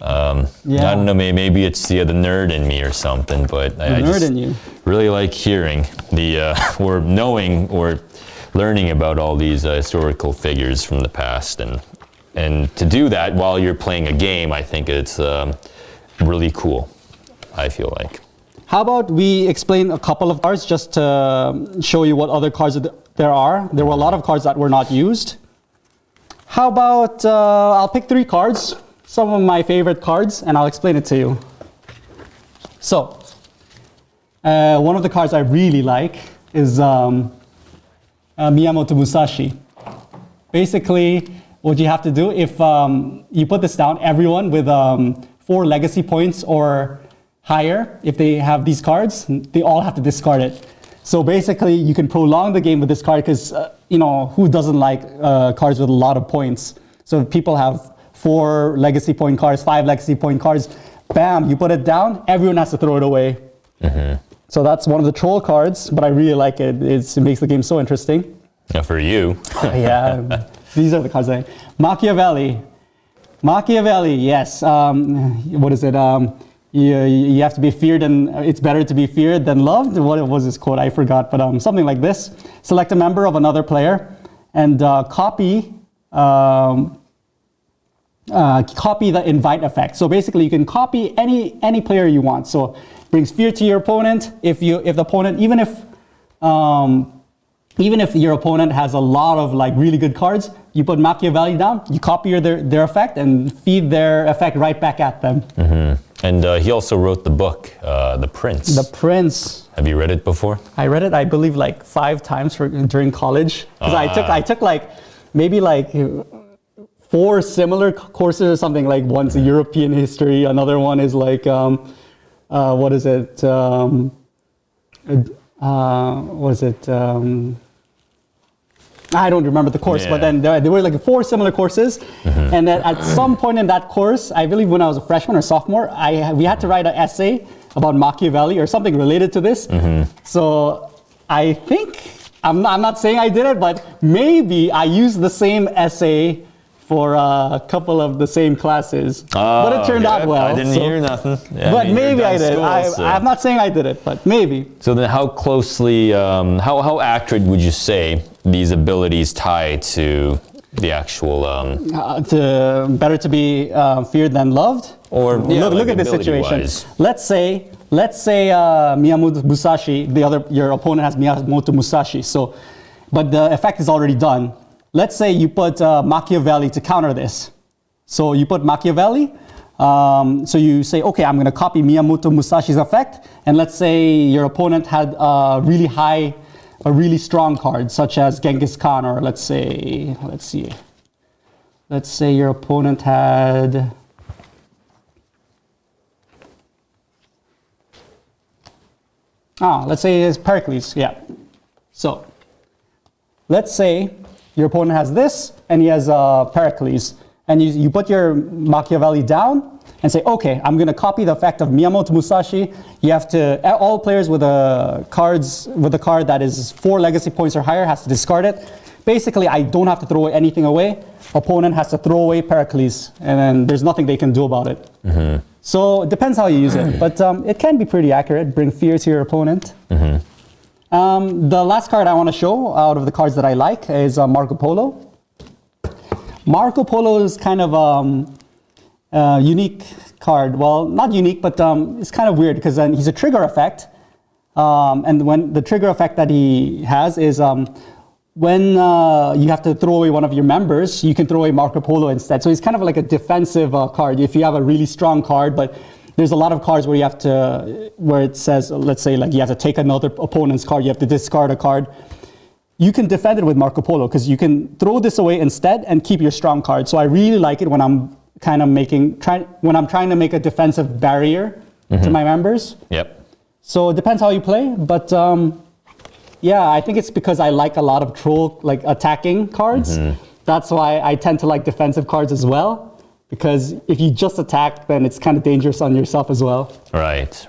I don't know, maybe it's the nerd in me or something, but I just really like hearing or knowing or learning about all these historical figures from the past, and to do that while you're playing a game, I think it's really cool, I feel like. How about we explain a couple of cards just to show you what other cards there are. There were a lot of cards that were not used. How about I'll pick 3 cards, some of my favorite cards, and I'll explain it to you. So, one of the cards I really like is Miyamoto Musashi. Basically, what you have to do, if you put this down, everyone with 4 legacy points or higher, if they have these cards, they all have to discard it. So basically, you can prolong the game with this card because, who doesn't like cards with a lot of points? So if people have 4 legacy point cards, 5 legacy point cards, bam, you put it down, everyone has to throw it away. So that's one of the troll cards, but I really like it. It makes the game so interesting. For you. Yeah, these are the cards I... Machiavelli, yes. What is it? You have to be feared, and it's better to be feared than loved. What was this quote? I forgot, but something like this. Select a member of another player and copy the invite effect. So basically, you can copy any player you want. So brings fear to your opponent. If the opponent, even if your opponent has a lot of really good cards, you put Machiavelli down, you copy their effect and feed their effect right back at them. And he also wrote the book, The Prince. The Prince. Have you read it before? I read it, I believe, 5 times during college. Because I took maybe 4 similar courses or something. One's European history, another one is what is it? I don't remember the course, but then there were 4 similar courses. And then at some point in that course, I believe when I was a freshman or sophomore, we had to write an essay about Machiavelli or something related to this. So I think, I'm not saying I did it, but maybe I used the same essay for a couple of the same classes. But it turned out well. I didn't hear nothing. Yeah, But maybe I did. School, I'm not saying I did it, but maybe. So then how closely, how accurate would you say these abilities tie to the actual... Better to be feared than loved? Or look at this situation. Wise. Let's say Miyamoto Musashi, your opponent has Miyamoto Musashi. So, but the effect is already done. Let's say you put Machiavelli to counter this. So you put Machiavelli. So you say, okay, I'm going to copy Miyamoto Musashi's effect. And let's say your opponent had a really strong card, such as Genghis Khan, or let's say your opponent had... let's say it's Pericles, yeah. So, let's say your opponent has this, and he has Pericles. And you put your Machiavelli down, and say, okay, I'm going to copy the effect of Miyamoto Musashi. You have to, all players with a card that is 4 legacy points or higher has to discard it. Basically, I don't have to throw anything away. Opponent has to throw away Pericles, and then there's nothing they can do about it. So it depends how you use it, but it can be pretty accurate. Bring fear to your opponent. The last card I want to show out of the cards that I like is Marco Polo. Marco Polo is kind of unique card. Well, not unique, but it's kind of weird because he's a trigger effect. And when the trigger effect that he has is when you have to throw away one of your members, you can throw away Marco Polo instead. So he's kind of like a defensive card. If you have a really strong card, but there's a lot of cards where you have to, where it says, let's say like you have to take another opponent's card, you have to discard a card. You can defend it with Marco Polo because you can throw this away instead and keep your strong card. So I really like it when I'm kind of when I'm trying to make a defensive barrier to my members. Yep. So it depends how you play, but yeah, I think it's because I like a lot of like attacking cards. That's why I tend to like defensive cards as well, because if you just attack, then it's kind of dangerous on yourself as well. Right.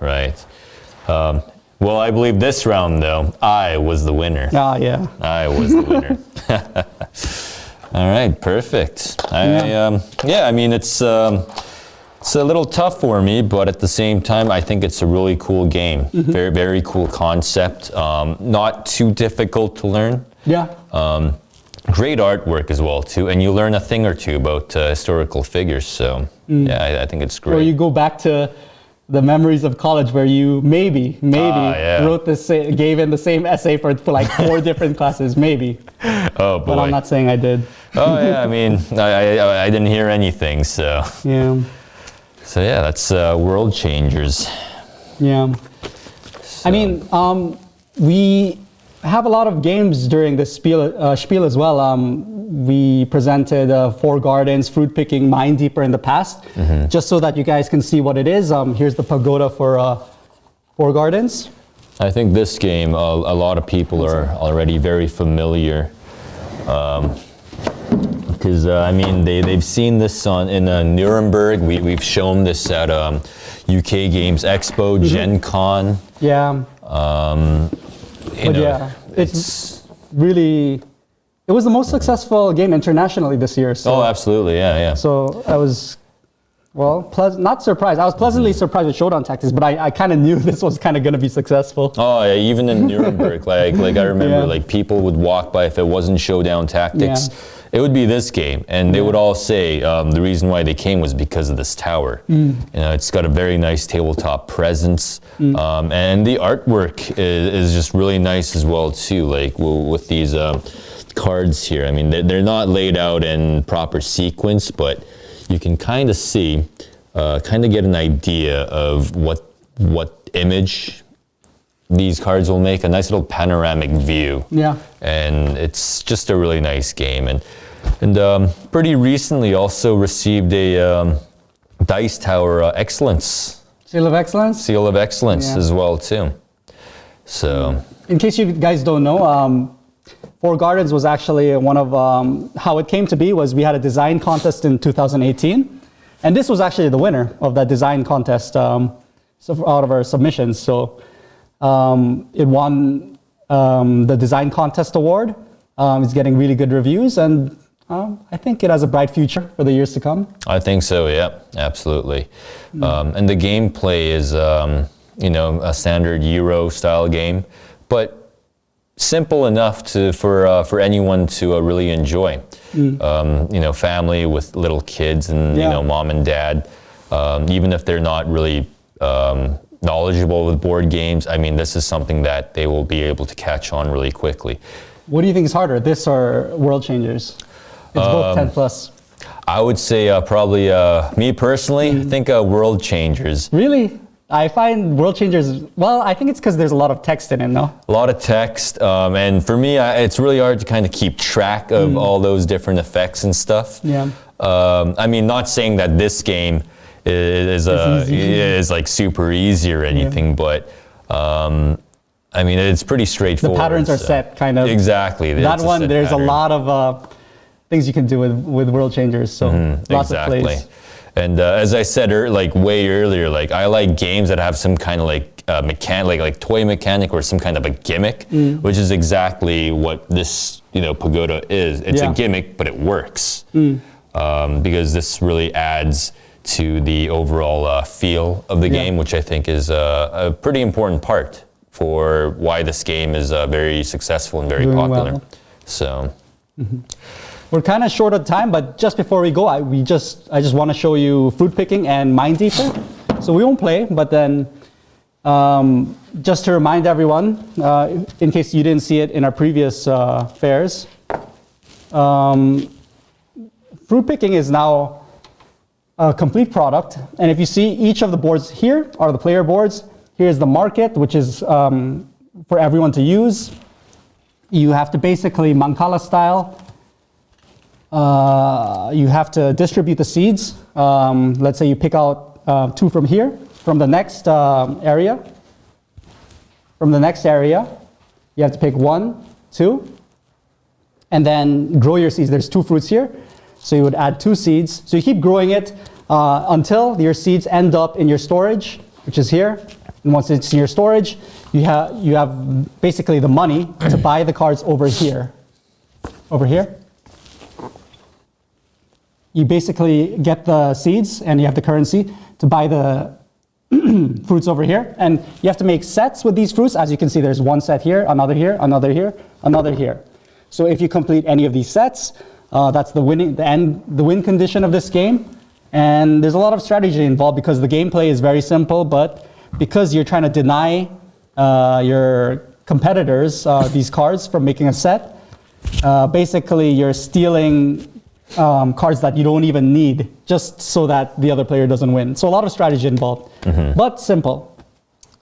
Well, I believe this round, though, I was the winner. Yeah. I was the winner. All right, perfect. I mean, it's a little tough for me, but at the same time, I think it's a really cool game. Very, very cool concept. Not too difficult to learn. Yeah. Great artwork as well, too. And you learn a thing or two about historical figures. So, yeah, I think it's great. Or you go back to the memories of college where you maybe wrote gave in the same essay for like 4 different classes, maybe. Oh, boy. But I'm not saying I did. Oh, yeah, I mean, I didn't hear anything, so. Yeah. So, yeah, that's World Changers. Yeah. So. I mean, we have a lot of games during this spiel as well. We presented Four Gardens, Fruit Picking, Mine Deeper in the past, just so that you guys can see what it is. Here's the pagoda for Four Gardens. I think this game, a lot of people are already very familiar. Because, I mean, they've seen this in Nuremberg. We've shown this at UK Games Expo, Gen Con. Yeah. It's really... It was the most successful game internationally this year. So, oh, absolutely, yeah. So I was, well, not surprised. I was pleasantly surprised with Showdown Tactics, but I kind of knew this was kind of going to be successful. Oh, yeah, even in Nuremberg, like I remember, like people would walk by if it wasn't Showdown Tactics. Yeah. It would be this game, and they would all say the reason why they came was because of this tower. You know, it's got a very nice tabletop presence, and the artwork is just really nice as well too. Like with these cards here, I mean, they're not laid out in proper sequence, but you can kind of see, kind of get an idea of what image these cards will make. A nice little panoramic view. Yeah. And it's just a really nice game. And pretty recently also received a Dice Tower Excellence. Seal of Excellence? Seal of Excellence as well too. So. In case you guys don't know, Four Gardens was actually one of, how it came to be was we had a design contest in 2018. And this was actually the winner of that design contest. out of our submissions. So it won the design contest award. It's getting really good reviews, and I think it has a bright future for the years to come. I think so, yeah, absolutely. And the gameplay is, a standard Euro style game, but simple enough for anyone to really enjoy. Family with little kids and mom and dad, even if they're not really knowledgeable with board games, I mean, this is something that they will be able to catch on really quickly. What do you think is harder, this or World Changers? It's both 10 plus. I would say probably, me personally, I think World Changers. Really? I find World Changers, well, I think it's because there's a lot of text in it, no? A lot of text, and for me, it's really hard to kind of keep track of all those different effects and stuff. Yeah. I mean, not saying that this game is like super easy or anything, but I mean, it's pretty straightforward. The patterns are set, kind of. Exactly. That one, there's a lot of things you can do with World Changers, so lots of plays. And as I said way earlier, like I like games that have some kind of like toy mechanic or some kind of a gimmick, which is exactly what this Pagoda is. It's a gimmick, but it works because this really adds to the overall feel of the game, which I think is a pretty important part for why this game is very successful and very popular. Well. So. We're kind of short of time, but just before we go, I just want to show you Fruit Picking and Mind Deeper. So we won't play, but then just to remind everyone, in case you didn't see it in our previous fairs, Fruit Picking is now a complete product. And if you see, each of the boards here are the player boards. Here's the market, which is for everyone to use. You have to basically Mancala style. You have to distribute the seeds. Let's say you pick out 2 from here, from the next area. From the next area, you have to pick 1, 2, and then grow your seeds. There's 2 fruits here, so you would add 2 seeds. So you keep growing it until your seeds end up in your storage, which is here. And once it's in your storage, you have basically the money to buy the cards over here. Over here. You basically get the seeds and you have the currency to buy the fruits over here. And you have to make sets with these fruits. As you can see, there's 1 set here, another here, another here, another here. So if you complete any of these sets, that's the win condition of this game. And there's a lot of strategy involved because the gameplay is very simple, but because you're trying to deny your competitors these cards from making a set, basically you're stealing cards that you don't even need just so that the other player doesn't win. So a lot of strategy involved, but simple.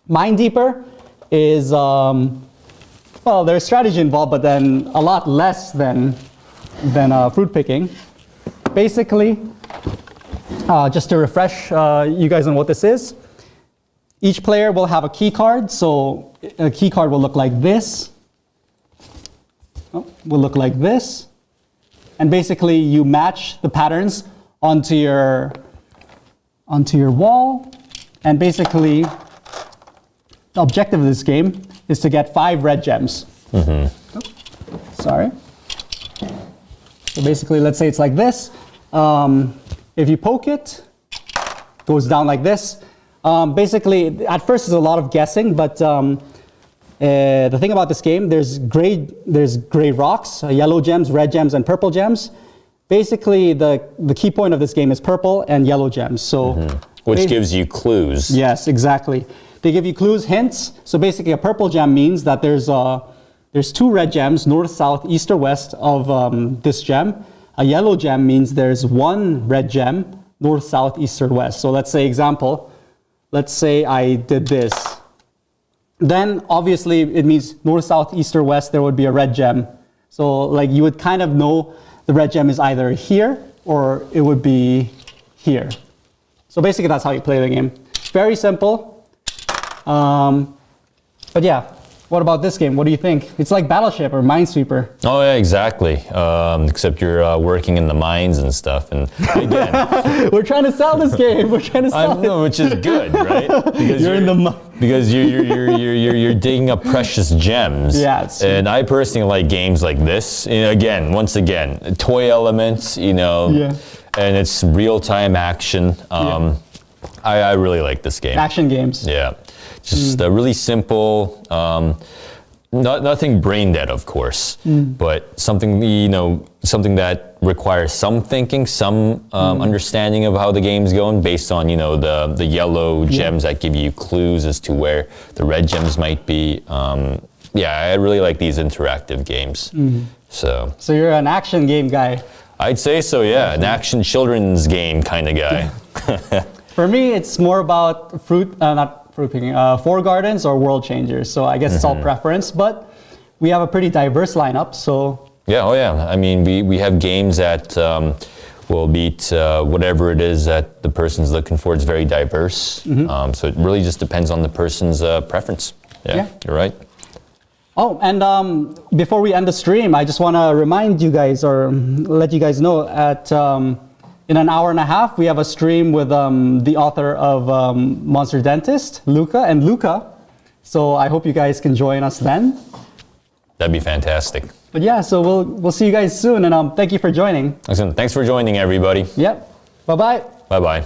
Mind Deeper is, well, there's strategy involved, but then a lot less than Fruit Picking. Basically, just to refresh you guys on what this is, each player will have a key card. So a key card will look like this. Will look like this. And basically, you match the patterns onto your wall. And basically, the objective of this game is to get 5 red gems. Sorry. So basically, let's say it's like this. If you poke it, it goes down like this. Basically, at first, there's a lot of guessing, but the thing about this game, there's gray rocks, yellow gems, red gems, and purple gems. Basically, the key point of this game is purple and yellow gems. So, which gives you clues. Yes, exactly. They give you clues, hints. So basically, a purple gem means that there's 2 red gems, north, south, east, or west of this gem. A yellow gem means there's 1 red gem, north, south, east, or west. So let's say example. Let's say I did this. Then obviously it means north, south, east, or west, there would be a red gem. So like you would kind of know the red gem is either here or it would be here. So basically that's how you play the game. Very simple. But yeah, What about this game? What do you think? It's like Battleship or Minesweeper. Oh yeah, exactly. Except you're working in the mines and stuff. And again, We're trying to sell this game. We're trying to I sell it. know, which is good, right? Because You're in the because you're digging up precious gems. Yeah, it's- And I personally like games like this. You know, again, once again, toy elements. You know, Yeah. and it's real-time action. I really like this game. action games. Yeah, just really simple. Nothing brain dead, of course, but something something that requires some thinking, some understanding of how the game's going, based on the yellow gems that give you clues as to where the red gems might be. Yeah, I really like these interactive games. So So you're an action game guy. I'd say so. Yeah, an action children's game kind of guy. For me, it's more about not fruit picking, Four Gardens or World Changers. So I guess it's all preference, but we have a pretty diverse lineup. So Yeah, oh yeah. I mean, we have games that will beat whatever it is that the person's looking for. It's very diverse. So it really just depends on the person's preference. Yeah, you're right. Oh, and before we end the stream, I just want to remind you guys or let you guys know in an hour and a half, we have a stream with the author of Monster Dentist, Luca, and Luca. So I hope you guys can join us then. That'd be fantastic. But yeah, so we'll see you guys soon, and thank you for joining. Excellent. Thanks for joining, everybody. Yep. Bye-bye. Bye-bye.